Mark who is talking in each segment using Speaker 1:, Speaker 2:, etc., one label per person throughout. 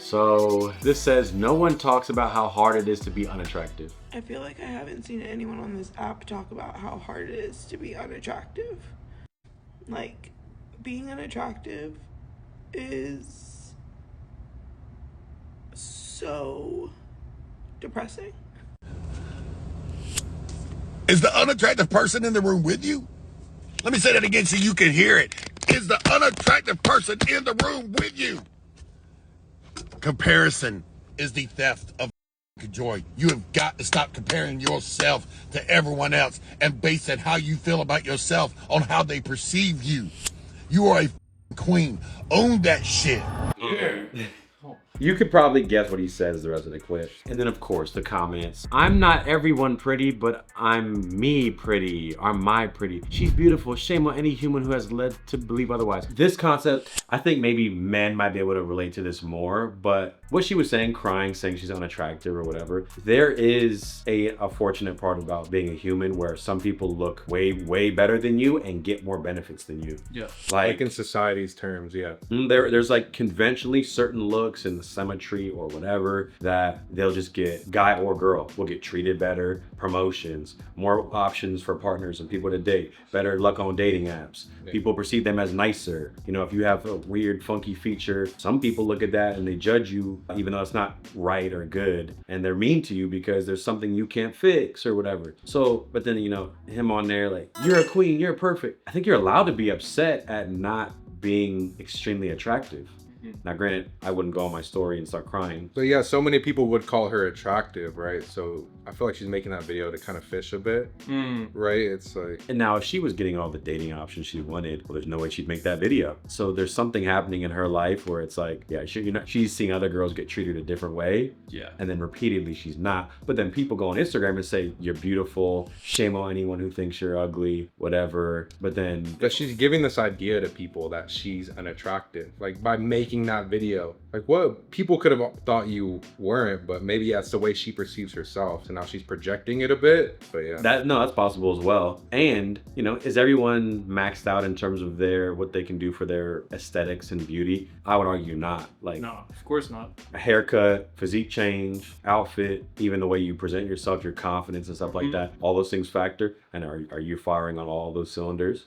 Speaker 1: So this says, no one talks about how hard it is to be unattractive.
Speaker 2: I feel like I haven't seen anyone on this app talk about how hard it is to be unattractive. Like, being unattractive is so depressing.
Speaker 3: Is the unattractive person in the room with you? Let me say that again so you can hear it. Is the unattractive person in the room with you? Comparison is the theft of joy. You have got to stop comparing yourself to everyone else and base it how you feel about yourself on how they perceive you. You are a queen. Own that shit.
Speaker 1: You could probably guess what he says the rest of the clip. And then of course the comments. I'm not everyone pretty, but I'm me pretty, or my pretty. She's beautiful, shame on any human who has led to believe otherwise. This concept, I think maybe men might be able to relate to this more, but what she was saying, crying, saying she's unattractive or whatever, there is a fortunate part about being a human where some people look way better than you and get more benefits than you.
Speaker 4: Yeah.
Speaker 5: Like in society's terms, yeah.
Speaker 1: There's like conventionally certain looks in the symmetry or whatever that they'll just get, guy or girl will get treated better, promotions, more options for partners and people to date, better luck on dating apps. Yeah. People perceive them as nicer. You know, if you have a weird funky feature, some people look at that and they judge you even though it's not right or good, and they're mean to you because there's something you can't fix or whatever. So, but then, you know, him on there like, you're a queen, you're perfect. I think you're allowed to be upset at not being extremely attractive. Now granted, I wouldn't go on my story and start crying.
Speaker 5: So yeah, so many people would call her attractive, right? So I feel like she's making that video to kind of fish a bit, right? It's like...
Speaker 1: And now if she was getting all the dating options she wanted, well, there's no way she'd make that video. So there's something happening in her life where it's like, yeah, she's seeing other girls get treated a different way.
Speaker 4: Yeah.
Speaker 1: And then repeatedly she's not. But then people go on Instagram and say, you're beautiful, shame on anyone who thinks you're ugly, whatever. But then...
Speaker 5: But she's giving this idea to people that she's unattractive, like by making that video. Like what people could have thought you weren't, but maybe that's the way she perceives herself. So now she's projecting it a bit, but yeah.
Speaker 1: That's possible as well. And, you know, is everyone maxed out in terms of what they can do for their aesthetics and beauty? I would argue not. Like,
Speaker 4: no, of course not.
Speaker 1: A haircut, physique change, outfit, even the way you present yourself, your confidence and stuff like that, all those things factor. And are you firing on all those cylinders?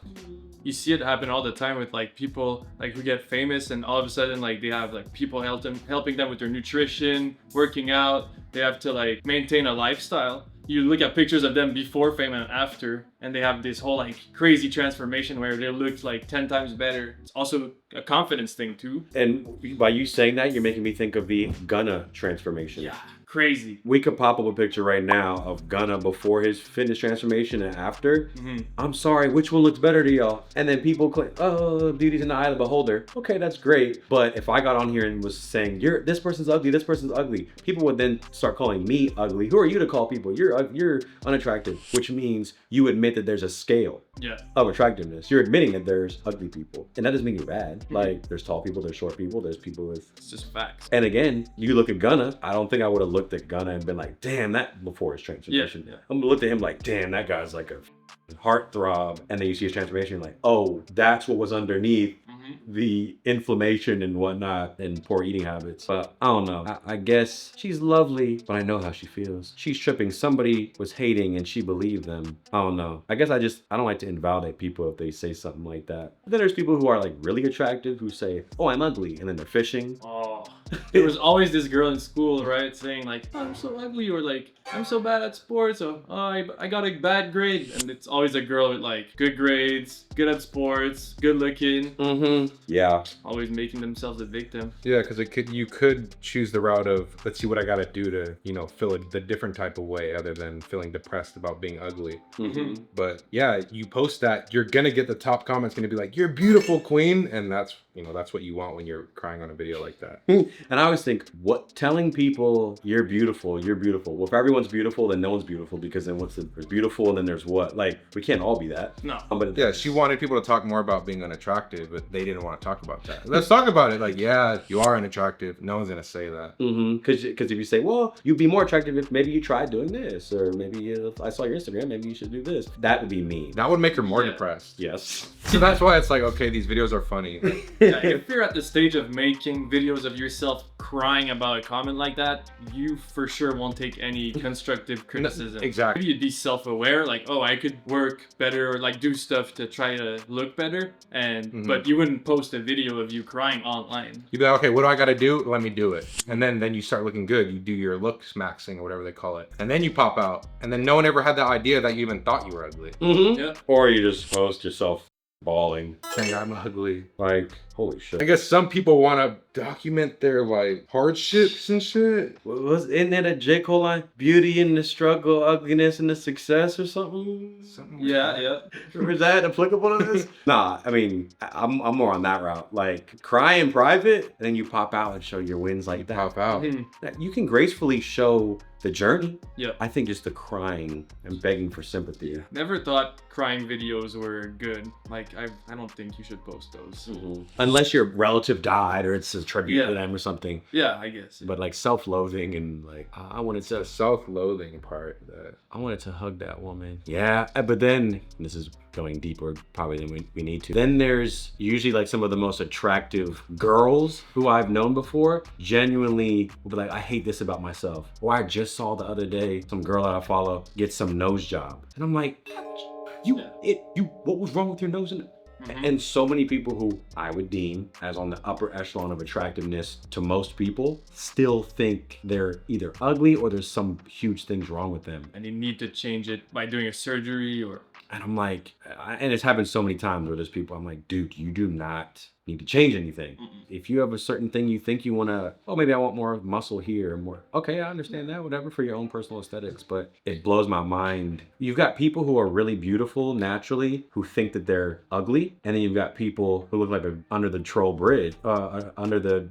Speaker 4: You see it happen all the time with like people like who get famous and all of a sudden like they have like people helping them with their nutrition, working out. They have to like maintain a lifestyle. You look at pictures of them before fame and after, and they have this whole like crazy transformation where they look like 10 times better. It's also a confidence thing too.
Speaker 1: And by you saying that, you're making me think of the Gunna transformation.
Speaker 4: Yeah. Crazy.
Speaker 1: We could pop up a picture right now of Gunna before his fitness transformation and after. I'm sorry, which one looks better to y'all? And then people claim, oh, beauty's in the eye of the beholder. Okay, that's great. But if I got on here and was saying, this person's ugly, this person's ugly, people would then start calling me ugly. Who are you to call people? You're unattractive, which means you admit that there's a scale of attractiveness. You're admitting that there's ugly people. And that doesn't mean you're bad. Like, there's tall people, there's short people, there's people with...
Speaker 4: It's just facts.
Speaker 1: And again, you look at Gunna, I don't think I would have looked at Gunna and been like, damn, that before his transformation.
Speaker 4: Yeah.
Speaker 1: I'm gonna look at him like, damn, that guy's like a heartthrob. And then you see his transformation, you're like, oh, that's what was underneath the inflammation and whatnot and poor eating habits. But I don't know. I guess she's lovely, but I know how she feels. She's tripping. Somebody was hating and she believed them. I don't know. I guess I don't like to invalidate people if they say something like that. But then there's people who are like really attractive who say, oh, I'm ugly. And then they're fishing.
Speaker 4: Oh, there was always this girl in school, right? Saying like, oh, I'm so ugly, or like, I'm so bad at sports, or oh, I got a bad grade. And it's always a girl with like good grades, good at sports, good looking.
Speaker 1: Yeah.
Speaker 4: Always making themselves a victim.
Speaker 5: Yeah, because you could choose the route of, let's see what I gotta do to, you know, feel it the different type of way other than feeling depressed about being ugly. But yeah, you post that, you're gonna get the top comments gonna be like, you're beautiful, queen. And that's, you know, that's what you want when you're crying on a video like that.
Speaker 1: And I always think, telling people you're beautiful. Well, for everyone one's beautiful, then no one's beautiful, because then there's beautiful and then there's what? Like, we can't all be that.
Speaker 4: No.
Speaker 1: But
Speaker 5: Yeah, she wanted people to talk more about being unattractive, but they didn't want to talk about that. Let's talk about it. Like, yeah, you are unattractive. No one's gonna say that.
Speaker 1: Because if you say, well, you'd be more attractive if maybe you tried doing this, or maybe if I saw your Instagram, maybe you should do this. That would be me.
Speaker 5: That would make her more depressed.
Speaker 1: Yes.
Speaker 5: So that's why it's like, okay, these videos are funny.
Speaker 4: Yeah, if you're at the stage of making videos of yourself crying about a comment like that, you for sure won't take any constructive criticism.
Speaker 5: Exactly.
Speaker 4: Maybe you'd be self-aware, like, oh, I could work better or like do stuff to try to look better, and but you wouldn't post a video of you crying online.
Speaker 5: You'd be like, okay, what do I gotta do? Let me do it. And then you start looking good. You do your Looksmaxxing or whatever they call it. And then you pop out. And then no one ever had the idea that you even thought you were ugly.
Speaker 4: Yeah.
Speaker 1: Or you just post yourself bawling.
Speaker 5: Saying I'm ugly.
Speaker 1: Like, holy shit.
Speaker 5: I guess some people want to document their like hardships and shit.
Speaker 1: Isn't it a J. Cole line? Beauty in the struggle, ugliness in the success, or something?
Speaker 4: Yeah.
Speaker 1: Is that applicable to this? Nah, I mean, I'm more on that route. Like, cry in private, and then you pop out and show your wins like that.
Speaker 5: Pop out.
Speaker 1: You can gracefully show the journey.
Speaker 4: Yeah.
Speaker 1: I think just the crying and begging for sympathy.
Speaker 4: Never thought crying videos were good. Like, I don't think you should post those.
Speaker 1: Unless your relative died or it's a tribute to them or something.
Speaker 4: Yeah, I guess.
Speaker 1: But like self-loathing and like, I wanted to
Speaker 5: The self-loathing part.
Speaker 1: I wanted to hug that woman. Yeah, but then, this is going deeper probably than we need to. Then there's usually like some of the most attractive girls who I've known before genuinely will be like, I hate this about myself. Or I just saw the other day some girl that I follow get some nose job. And I'm like, what was wrong with your nose? And so many people who I would deem as on the upper echelon of attractiveness to most people still think they're either ugly or there's some huge things wrong with them.
Speaker 4: And you need to change it by doing a surgery or...
Speaker 1: And I'm like, and it's happened so many times where there's people, I'm like, dude, you do not need to change anything. If you have a certain thing you think you want to, oh, maybe I want more muscle here, more. Okay, I understand that, whatever, for your own personal aesthetics. But it blows my mind. You've got people who are really beautiful naturally who think that they're ugly. And then you've got people who look like they're under the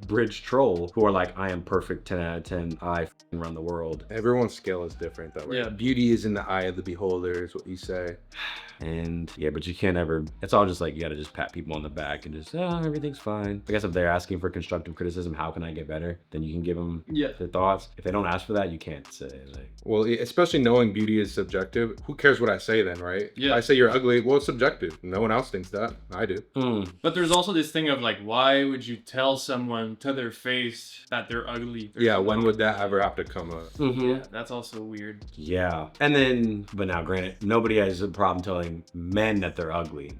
Speaker 1: bridge troll who are like, I am perfect, 10 out of 10. I run the world.
Speaker 5: Everyone's scale is different though. Like,
Speaker 4: Yeah.
Speaker 5: beauty is in the eye of the beholder is what you say.
Speaker 1: And yeah, but you can't ever, it's all just like, you gotta just pat people on the back and just, oh, everything's fine. I guess if they're asking for constructive criticism, how can I get better? Then you can give them their thoughts. If they don't ask for that, you can't say like.
Speaker 5: Well, especially knowing beauty is subjective. Who cares what I say then, right?
Speaker 4: Yeah.
Speaker 5: If I say you're ugly, well, it's subjective. No one else thinks that. I do.
Speaker 4: But there's also this thing of like, why would you tell someone to their face that they're ugly?
Speaker 5: Yeah, when would that ever have to come up?
Speaker 4: Yeah, that's also weird.
Speaker 1: Yeah. And then, but now granted, nobody has a problem telling men that they're ugly.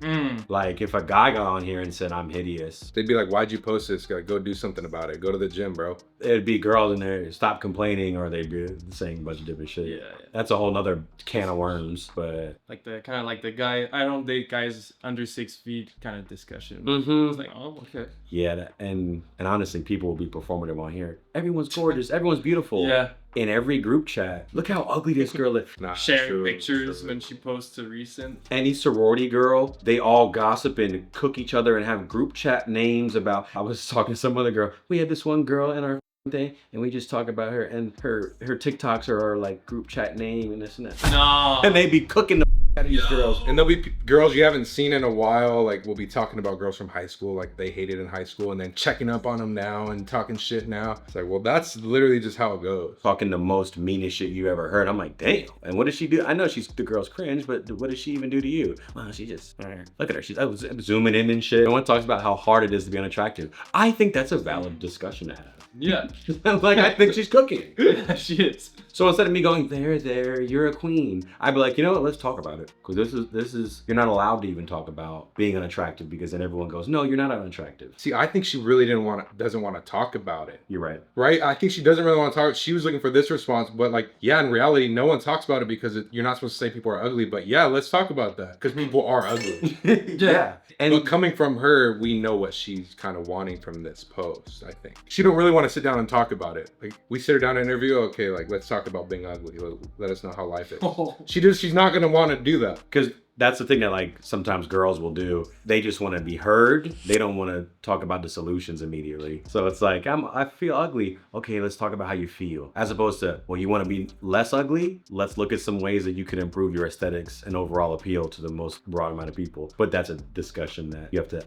Speaker 1: Like if a guy got on here and said, I'm hideous,
Speaker 5: They'd be like, why'd you post this? Go do something about it. Go to the gym, bro.
Speaker 1: it'd be girls in there, stop complaining, or they'd be saying a bunch of different shit.
Speaker 4: Yeah.
Speaker 1: That's a whole nother can of worms, but.
Speaker 4: Like the kind of like the guy, I don't date guys under 6 feet kind of discussion. It's like, oh, okay.
Speaker 1: Yeah, and honestly, people will be performative on here. Everyone's gorgeous. Everyone's beautiful.
Speaker 4: Yeah.
Speaker 1: In every group chat, look how ugly this girl is.
Speaker 5: Nah,
Speaker 4: Sharing
Speaker 5: true,
Speaker 4: pictures
Speaker 5: true.
Speaker 4: when she posts a recent.
Speaker 1: Any sorority girl, they all gossip and cook each other and have group chat names about. I was talking to some other girl. We had this one girl in our thing, and we just talk about her, and her TikToks are our like group chat name and this and that.
Speaker 4: No.
Speaker 1: And they be cooking the out of these girls.
Speaker 5: And there'll be girls you haven't seen in a while. Like we'll be talking about girls from high school, like they hated in high school, and then checking up on them now and talking shit now. It's like, well, that's literally just how it goes.
Speaker 1: Talking the most meanest shit you ever heard. I'm like, damn. And what does she do? I know she's the girl's cringe, but what does she even do to you? Well, she just look at her. She's zooming in and shit. No one talks about how hard it is to be unattractive. I think that's a valid discussion to have.
Speaker 4: Yeah.
Speaker 1: Like, I think she's cooking.
Speaker 4: Yeah, she is.
Speaker 1: So instead of me going, there, you're a queen, I'd be like, you know what, let's talk about it. Because this is, you're not allowed to even talk about being unattractive, because then everyone goes, no, you're not unattractive.
Speaker 5: See, I think she really doesn't want to talk about it.
Speaker 1: You're right.
Speaker 5: Right? I think she doesn't really want to talk. She was looking for this response, but like, yeah, in reality, no one talks about it because you're not supposed to say people are ugly, but yeah, let's talk about that because people are ugly.
Speaker 1: Yeah. And
Speaker 5: But coming from her, we know what she's kind of wanting from this post, I think. She don't really want to sit down and talk about it. Like, we sit her down in an interview, okay, like, let's talk about being ugly. Let us know how life is. She's not going to want to do that.
Speaker 1: because that's the thing that like sometimes girls will do. They just want to be heard. They don't want to talk about the solutions immediately. So it's like, I feel ugly. Okay, let's talk about how you feel. As opposed to, well, you want to be less ugly? Let's look at some ways that you can improve your aesthetics and overall appeal to the most broad amount of people. But that's a discussion that you have to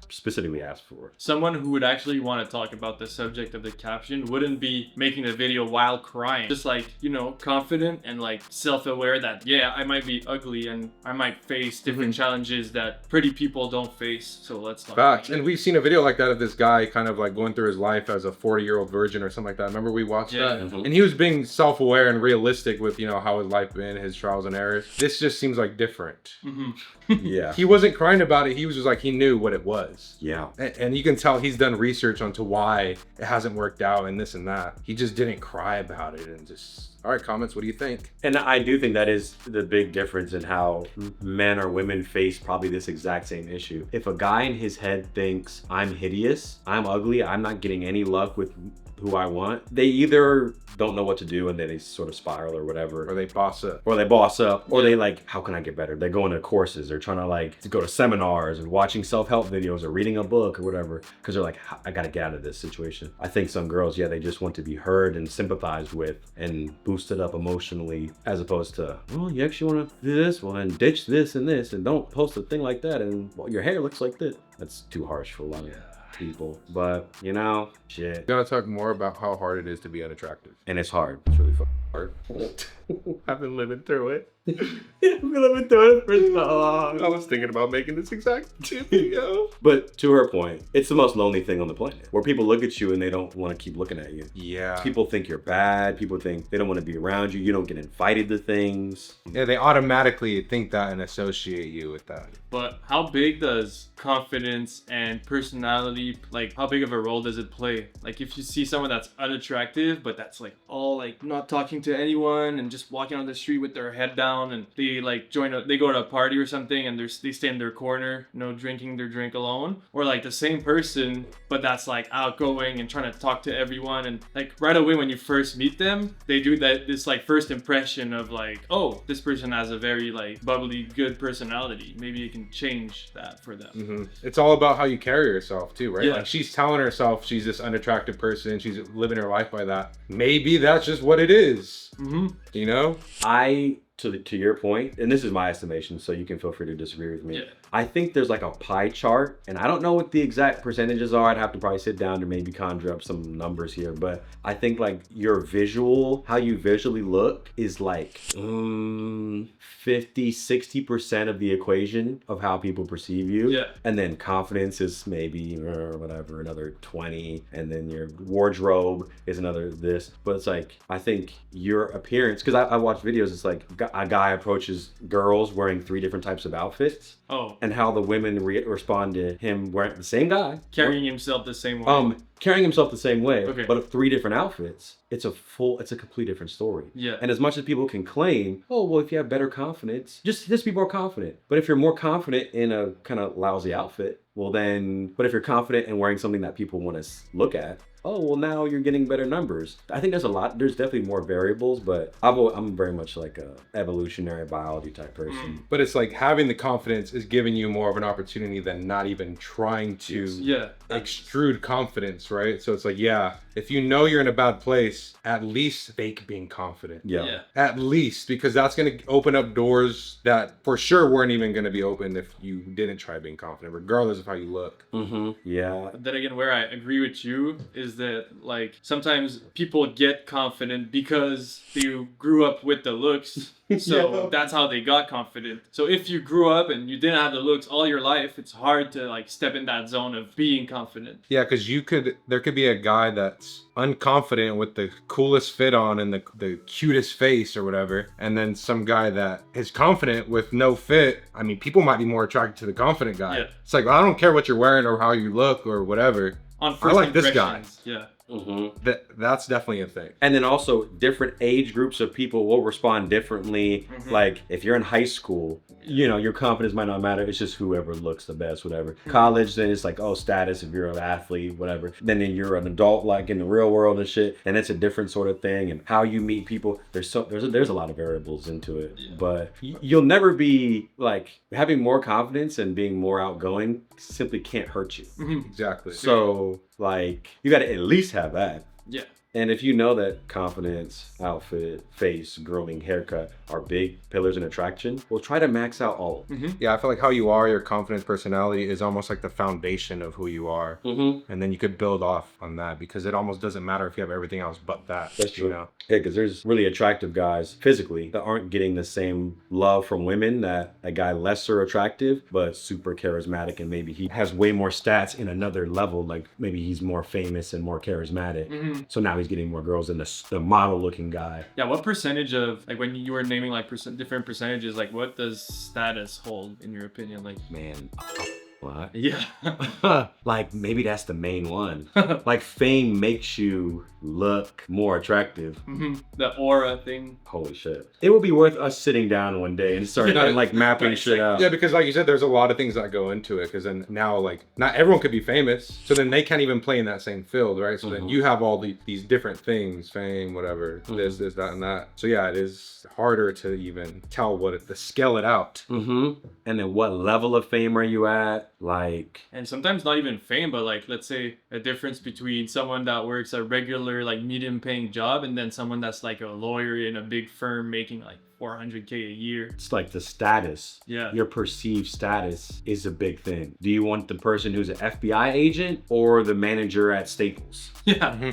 Speaker 1: specifically ask for.
Speaker 4: Someone who would actually want to talk about the subject of the caption wouldn't be making the video while crying. Just like, you know, confident and like self-aware that, yeah, I might be ugly and I might face different challenges that pretty people don't face. So let's talk
Speaker 5: Facts.
Speaker 4: about it.
Speaker 5: And we've seen a video like that of this guy kind of like going through his life as a 40-year-old virgin or something like that. Remember we watched that? And he was being self-aware and realistic with, you know, how his life been, his trials and errors. This just seems like different.
Speaker 1: Yeah.
Speaker 5: He wasn't crying about it. He was just like, he knew what it was.
Speaker 1: Yeah.
Speaker 5: And you can tell he's done research onto why it hasn't worked out and this and that. He just didn't cry about it and just, all right, comments, what do you think?
Speaker 1: And I do think that is the big difference in how men or women face probably this exact same issue. If a guy in his head thinks I'm hideous, I'm ugly, I'm not getting any luck with who I want, they either don't know what to do and then they sort of spiral or whatever.
Speaker 5: Or they boss up.
Speaker 1: Or they like, how can I get better? They're going to courses, they're trying to like to go to seminars and watching self-help videos or reading a book or whatever, because they're like, I gotta get out of this situation. I think some girls, yeah, they just want to be heard and sympathized with and boosted up emotionally, as opposed to, well, you actually want to do this? Well, then ditch this and don't post a thing like that and well, your hair looks like this. That's too harsh for a lot of people. But, you know, shit.
Speaker 5: You gotta talk more about how hard it is to be unattractive.
Speaker 1: And it's hard. It's really fucking hard.
Speaker 5: I've been living through it.
Speaker 1: I've been living through it for so long.
Speaker 5: I was thinking about making this exact video.
Speaker 1: But to her point, it's the most lonely thing on the planet, where people look at you and they don't want to keep looking at you.
Speaker 5: Yeah.
Speaker 1: People think you're bad. People think they don't want to be around you. You don't get invited to things.
Speaker 5: Yeah, they automatically think that and associate you with that.
Speaker 4: But how big does confidence and personality, like how big of a role does it play? Like if you see someone that's unattractive, but that's like all like not talking to anyone and just walking on the street with their head down and they like they go to a party or something and they stay in their corner, you know, drinking their drink alone. Or like the same person, but that's like outgoing and trying to talk to everyone. And like right away when you first meet them, they do this like first impression of like, oh, this person has a very like bubbly, good personality. Maybe you can change that for them.
Speaker 5: It's all about how you carry yourself too, right?
Speaker 4: Yeah.
Speaker 5: Like she's telling herself she's this unattractive person, she's living her life by that. Maybe that's just what it is. You know?
Speaker 1: To your point, and this is my estimation, so you can feel free to disagree with me.
Speaker 4: Yeah.
Speaker 1: I think there's like a pie chart, and I don't know what the exact percentages are. I'd have to probably sit down to maybe conjure up some numbers here, but I think like how you visually look is like 50-60% of the equation of how people perceive you.
Speaker 4: Yeah.
Speaker 1: And then confidence is maybe whatever, another 20, and then your wardrobe is another this. But it's like, I think your appearance, because I watch videos, it's like a guy approaches girls wearing 3 different types of outfits.
Speaker 4: Oh.
Speaker 1: And how the women respond to him wearing the same guy.
Speaker 4: Carrying himself the same way.
Speaker 1: Carrying himself the same way,
Speaker 4: Okay.
Speaker 1: but 3 different outfits. It's a complete different story.
Speaker 4: Yeah.
Speaker 1: And as much as people can claim, oh, well, if you have better confidence, just be more confident. But if you're more confident in a kind of lousy outfit, well then, but if you're confident in wearing something that people want to look at, oh, well, now you're getting better numbers. I think there's definitely more variables, but I'm very much like a evolutionary biology type person.
Speaker 5: But it's like having the confidence is giving you more of an opportunity than not even trying to extrude confidence, right? So it's like, yeah, if you know you're in a bad place, at least fake being confident.
Speaker 1: Yeah.
Speaker 5: At least, because that's going to open up doors that for sure weren't even going to be open if you didn't try being confident, regardless of how you look.
Speaker 1: Yeah.
Speaker 4: Then again, where I agree with you is that like sometimes people get confident because they grew up with the looks. So that's how they got confident. So if you grew up and you didn't have the looks all your life, it's hard to like step in that zone of being confident.
Speaker 5: Yeah, because there could be a guy that's unconfident with the coolest fit on and the cutest face or whatever, and then some guy that is confident with no fit. I mean, people might be more attracted to the confident guy.
Speaker 4: Yeah.
Speaker 5: It's like, well, I don't care what you're wearing or how you look or whatever.
Speaker 4: On first
Speaker 5: I like this guy.
Speaker 4: impressions, Yeah.
Speaker 5: That's definitely a thing.
Speaker 1: And then also different age groups of people will respond differently. Like if you're in high school, you know, your confidence might not matter. It's just whoever looks the best, whatever. College, then it's like, oh, status if you're an athlete, whatever. Then you're an adult, like in the real world and shit, and it's a different sort of thing. And how you meet people, there's a lot of variables into it. But you'll never be like having more confidence and being more outgoing simply can't hurt you.
Speaker 5: Exactly.
Speaker 1: So like you got to at least have that.
Speaker 4: Yeah.
Speaker 1: And if you know that confidence, outfit, face, grooming, haircut are big pillars in attraction, well, try to max out all of them.
Speaker 5: Yeah, I feel like how you are, your confidence, personality is almost like the foundation of who you are. And then you could build off on that because it almost doesn't matter if you have everything else but that.
Speaker 1: That's true.
Speaker 5: You know?
Speaker 1: Yeah, because there's really attractive guys physically that aren't getting the same love from women that a guy lesser attractive, but super charismatic. And maybe he has way more stats in another level. Like maybe he's more famous and more charismatic. So now he's getting more girls than the model looking guy.
Speaker 4: Yeah, what percentage of, like when you were naming like different percentages, like what does status hold in your opinion? Like,
Speaker 1: Man, what?
Speaker 4: yeah.
Speaker 1: Like maybe that's the main one. Like fame makes you look more attractive.
Speaker 4: The aura thing.
Speaker 1: Holy shit. It would be worth us sitting down one day and start and like mapping shit out.
Speaker 5: Yeah, because like you said, there's a lot of things that go into it. Because then now, like, not everyone could be famous. So then they can't even play in that same field, right? So then you have all these different things, fame, whatever, this, that, and that. So yeah, it is harder to even tell to scale it out.
Speaker 1: And then what level of fame are you at? Like,
Speaker 4: And sometimes not even fame, but like, let's say a difference between someone that works a regular, like medium paying job and then someone that's like a lawyer in a big firm making like 400K a year.
Speaker 1: it's like the status.
Speaker 4: Yeah.
Speaker 1: Your perceived status is a big thing. Do you want the person who's an FBI agent or the manager at Staples?
Speaker 4: Yeah.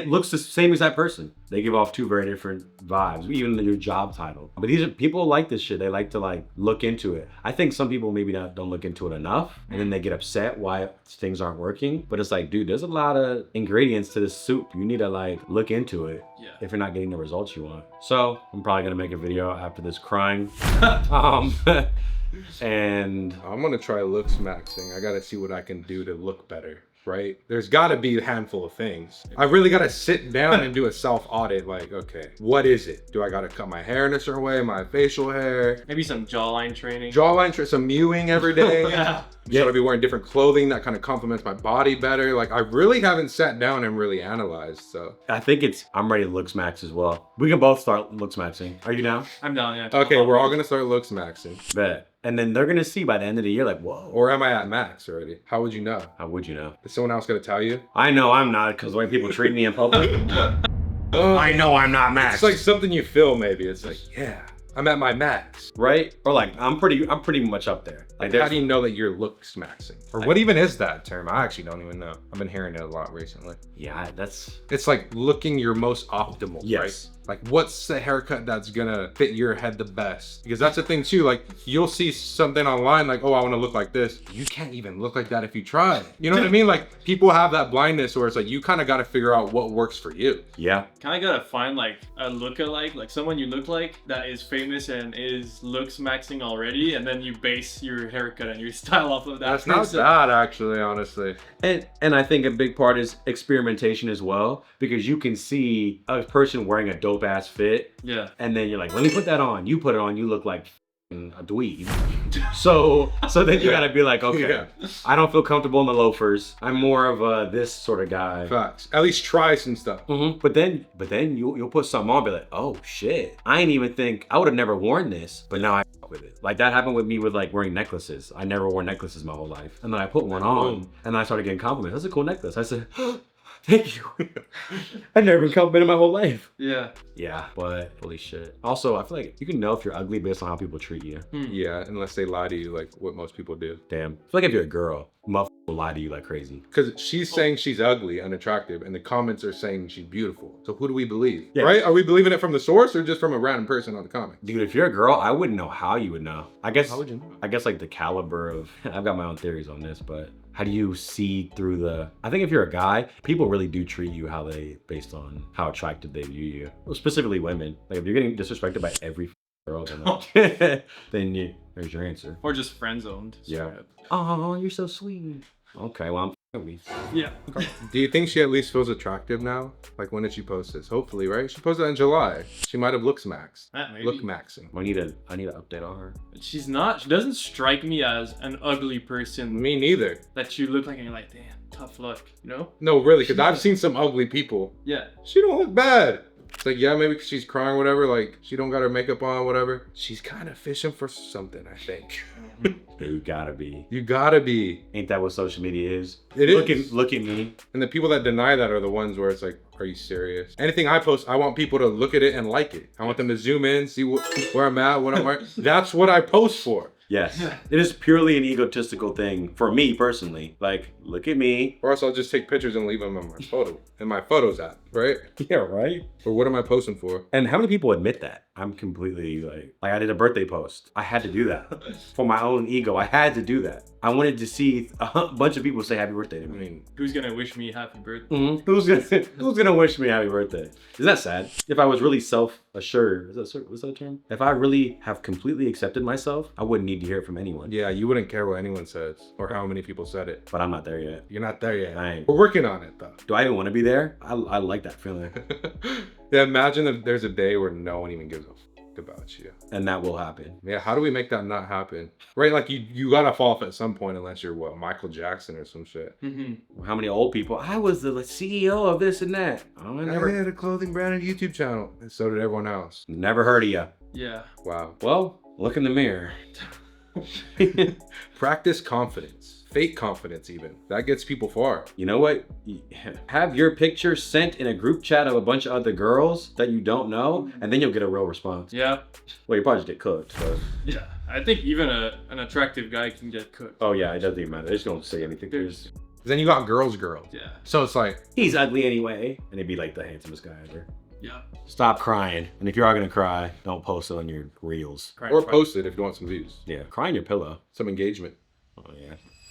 Speaker 1: Looks the same as that person. They give off two very different vibes, even your job title. But these are people like this shit. They like to like look into it. I think some people maybe don't look into it enough, and then they get upset why things aren't working. But it's like, dude, there's a lot of ingredients to this soup. You need to like look into it.
Speaker 4: Yeah.
Speaker 1: If you're not getting the results you want. So I'm probably gonna make a video after this crying. And
Speaker 5: I'm gonna try Looksmaxxing. I gotta see what I can do to look better. Right? There's gotta be a handful of things. I really gotta sit down and do a self-audit. Like, okay, what is it? Do I gotta cut my hair in a certain way? My facial hair?
Speaker 4: Maybe some jawline training.
Speaker 5: Some mewing every day.
Speaker 4: Yeah.
Speaker 5: Should I be wearing different clothing that kind of complements my body better? Like, I really haven't sat down and really analyzed, so.
Speaker 1: I think I'm ready to Looksmax as well. We can both start Looksmaxing. Are you down?
Speaker 4: I'm down, yeah.
Speaker 5: Okay, we're all gonna start Looksmaxing.
Speaker 1: Bet. And then they're gonna see by the end of the year, like, whoa.
Speaker 5: Or am I at max already? How would you know?
Speaker 1: How would you know?
Speaker 5: Is someone else gonna tell you?
Speaker 1: I know I'm not, because the way people treat me in public. I know I'm not max.
Speaker 5: It's like something you feel maybe. It's like, yeah, I'm at my max.
Speaker 1: Right? Or like, I'm pretty much up there. Like,
Speaker 5: How do you know that you're Looksmaxxing? Or what even is that term? I actually don't even know. I've been hearing it a lot recently.
Speaker 1: Yeah, that's.
Speaker 5: It's like looking your most optimal,
Speaker 1: Yes.
Speaker 5: right? Like, what's the haircut that's gonna fit your head the best? Because that's the thing too, like, you'll see something online like, oh, I wanna look like this. You can't even look like that if you try. You know what I mean? Like, people have that blindness where it's like, you kind of gotta figure out what works for you.
Speaker 1: Yeah.
Speaker 4: Kind of gotta find like a lookalike, like someone you look like that is famous and is Looksmaxxing already, and then you base your haircut and your style off of that.
Speaker 5: That's not bad, actually, honestly.
Speaker 1: And I think a big part is experimentation as well, because you can see a person wearing a dope ass fit.
Speaker 4: Yeah.
Speaker 1: And then you're like, let me put that on. You put it on, you look like a dweeb. So then you gotta be like, okay, I don't feel comfortable in the loafers. I'm more of a this sort of guy.
Speaker 5: Facts. At least try some stuff.
Speaker 1: But then you'll put something on, and be like, oh shit, I ain't even think I would have never worn this, but now I fuck with it. Like that happened with me with like wearing necklaces. I never wore necklaces my whole life, and then I put one on, and I started getting compliments. That's a cool necklace. I said, thank you. I've never been complimented my whole life.
Speaker 4: Yeah.
Speaker 1: Yeah, but holy shit. Also, I feel like you can know if you're ugly based on how people treat you.
Speaker 5: Yeah, unless they lie to you like what most people do.
Speaker 1: Damn. I feel like if you're a girl, motherfuckers will lie to you like crazy.
Speaker 5: Because she's saying she's ugly, unattractive, and the comments are saying she's beautiful. So who do we believe?
Speaker 1: Yeah.
Speaker 5: Right? Are we believing it from the source or just from a random person on the comment?
Speaker 1: Dude, if you're a girl, I wouldn't know how you would know. I guess
Speaker 5: How would you know?
Speaker 1: I guess like the caliber of I've got my own theories on this, but how do you see through I think if you're a guy, people really do treat you based on how attractive they view you. Well, specifically women. Like if you're getting disrespected by every girl, then there's your answer.
Speaker 4: Or just friend zoned.
Speaker 1: Yeah. Oh, you're so sweet. Okay, well, I'm with you.
Speaker 4: Yeah.
Speaker 5: Do you think she at least feels attractive now? Like, when did she post this? Hopefully, right? She posted that in July. She might have Looksmaxxed.
Speaker 4: Maybe.
Speaker 5: Lookmaxxing.
Speaker 1: I need an update on her.
Speaker 4: She's not. She doesn't strike me as an ugly person
Speaker 5: Me neither.
Speaker 4: that you look like and you're like, damn, tough luck. You know?
Speaker 5: No, really, because I've seen some ugly people.
Speaker 4: Yeah.
Speaker 5: She don't look bad. It's like, yeah, maybe 'cause she's crying or whatever, like she don't got her makeup on, whatever. She's kind of fishing for something, I think.
Speaker 1: Yeah, you gotta be.
Speaker 5: You gotta be.
Speaker 1: Ain't that what social media is?
Speaker 5: It is.
Speaker 1: Look at me.
Speaker 5: And the people that deny that are the ones where it's like, are you serious? Anything I post, I want people to look at it and like it. I want them to zoom in, see where I'm at, what I'm wearing. That's what I post for.
Speaker 1: Yes. It is purely an egotistical thing for me personally. Like, look at me.
Speaker 5: Or else I'll just take pictures and leave them in my photos app, right?
Speaker 1: Yeah, right?
Speaker 5: Or what am I posting for?
Speaker 1: And how many people admit that? I'm completely like I did a birthday post. I had to do that for my own ego. I had to do that. I wanted to see a bunch of people say happy birthday to me.
Speaker 5: I mean,
Speaker 4: Who's gonna wish me happy birthday?
Speaker 1: Who's gonna wish me happy birthday? Is that sad? If I was really self-assured, what's that term? If I really have completely accepted myself, I wouldn't need to hear it from anyone.
Speaker 5: yeah, you wouldn't care what anyone says or how many people said it.
Speaker 1: But I'm not there yet.
Speaker 5: You're not there yet.
Speaker 1: I ain't.
Speaker 5: We're working on it though.
Speaker 1: Do I even want to be there? I like that feeling.
Speaker 5: Yeah, imagine if there's a day where no one even gives a fuck about you.
Speaker 1: And that will happen.
Speaker 5: Yeah, how do we make that not happen? Right, like you gotta fall off at some point unless you're Michael Jackson or some shit.
Speaker 4: Mm-hmm.
Speaker 1: How many old people? I was the CEO of this and that. I
Speaker 5: I had a clothing brand and YouTube channel, and so did everyone else.
Speaker 1: never heard of you.
Speaker 4: Yeah.
Speaker 5: Wow.
Speaker 1: Well, look in the mirror.
Speaker 5: Practice confidence. Fake confidence even. That gets people far.
Speaker 1: You know what? Have your picture sent in a group chat of a bunch of other girls that you don't know, and then you'll get a real response.
Speaker 4: Yeah.
Speaker 1: Well, you probably just get cooked. But...
Speaker 4: Yeah. I think even an attractive guy can get cooked.
Speaker 1: Oh yeah, it doesn't even matter. They just don't say anything. There's...
Speaker 5: Then you got girls.
Speaker 4: Yeah.
Speaker 5: So it's like,
Speaker 1: He's ugly anyway, and he'd be like the handsomest guy ever.
Speaker 4: Yeah.
Speaker 1: Stop crying, and if you are gonna cry, don't post it on your reels.
Speaker 4: Crying
Speaker 5: or
Speaker 4: fine.
Speaker 5: post it if you want some views,
Speaker 1: Yeah, cry in your pillow.
Speaker 5: some engagement.
Speaker 1: Oh yeah.